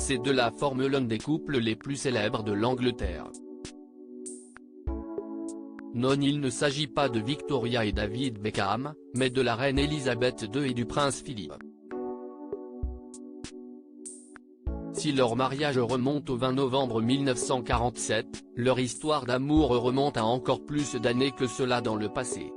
C'est de la forme l'un des couples les plus célèbres de l'Angleterre. Non, il ne s'agit pas de Victoria et David Beckham, mais de la reine Elisabeth II et du prince Philippe. Si leur mariage remonte au 20 novembre 1947, leur histoire d'amour remonte à encore plus d'années que cela dans le passé.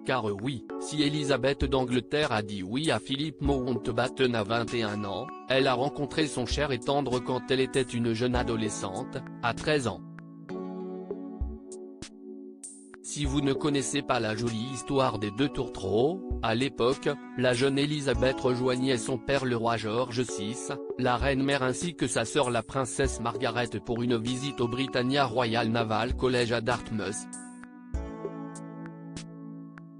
Car oui, si Elisabeth d'Angleterre a dit oui à Philip Mountbatten à 21 ans, elle a rencontré son cher et tendre quand elle était une jeune adolescente, à 13 ans. Si vous ne connaissez pas la jolie histoire des deux tourtereaux, à l'époque, la jeune Elisabeth rejoignait son père le roi George VI, la reine-mère ainsi que sa sœur la princesse Margaret pour une visite au Britannia Royal Naval College à Dartmouth,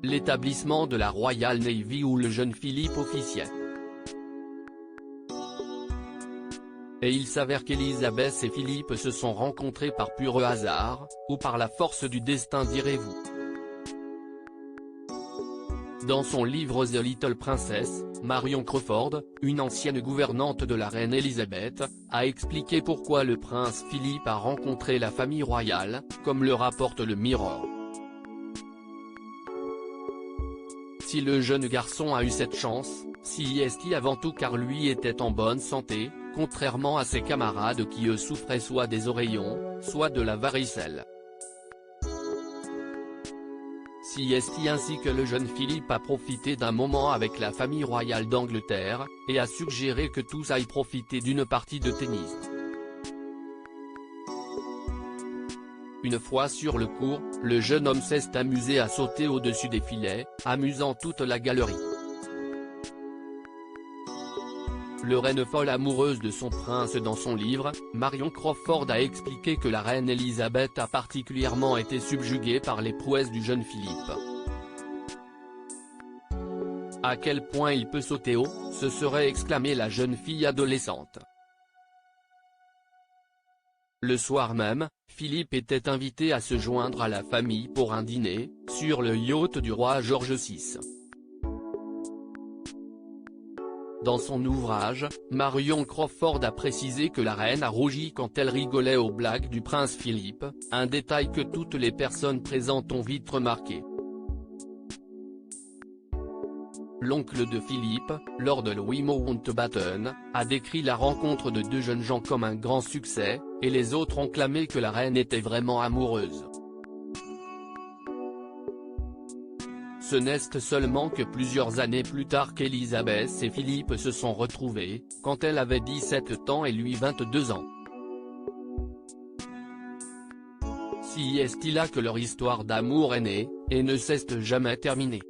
l'établissement de la Royal Navy où le jeune Philippe officiait. Et il s'avère qu'Elisabeth et Philippe se sont rencontrés par pur hasard, ou par la force du destin direz-vous. Dans son livre The Little Princess, Marion Crawford, une ancienne gouvernante de la reine Elisabeth, a expliqué pourquoi le prince Philippe a rencontré la famille royale, comme le rapporte le Mirror. Si le jeune garçon a eu cette chance, c'est avant tout car lui était en bonne santé, contrairement à ses camarades qui eux souffraient soit des oreillons, soit de la varicelle. C'est ainsi que le jeune Philippe a profité d'un moment avec la famille royale d'Angleterre, et a suggéré que tous aillent profiter d'une partie de tennis. Une fois sur le court, le jeune homme s'est amusé à sauter au-dessus des filets, amusant toute la galerie. Le reine folle amoureuse de son prince. Dans son livre, Marion Crawford a expliqué que la reine Elisabeth a particulièrement été subjuguée par les prouesses du jeune Philippe. À quel point il peut sauter haut, se serait exclamée la jeune fille adolescente. Le soir même, Philippe était invité à se joindre à la famille pour un dîner, sur le yacht du roi George VI. Dans son ouvrage, Marion Crawford a précisé que la reine a rougi quand elle rigolait aux blagues du prince Philippe, un détail que toutes les personnes présentes ont vite remarqué. L'oncle de Philippe, Lord Louis Mountbatten, a décrit la rencontre de deux jeunes gens comme un grand succès, et les autres ont clamé que la reine était vraiment amoureuse. Ce n'est seulement que plusieurs années plus tard qu'Elisabeth et Philippe se sont retrouvés, quand elle avait 17 ans et lui 22 ans. C'est là que leur histoire d'amour est née, et ne s'est jamais terminée.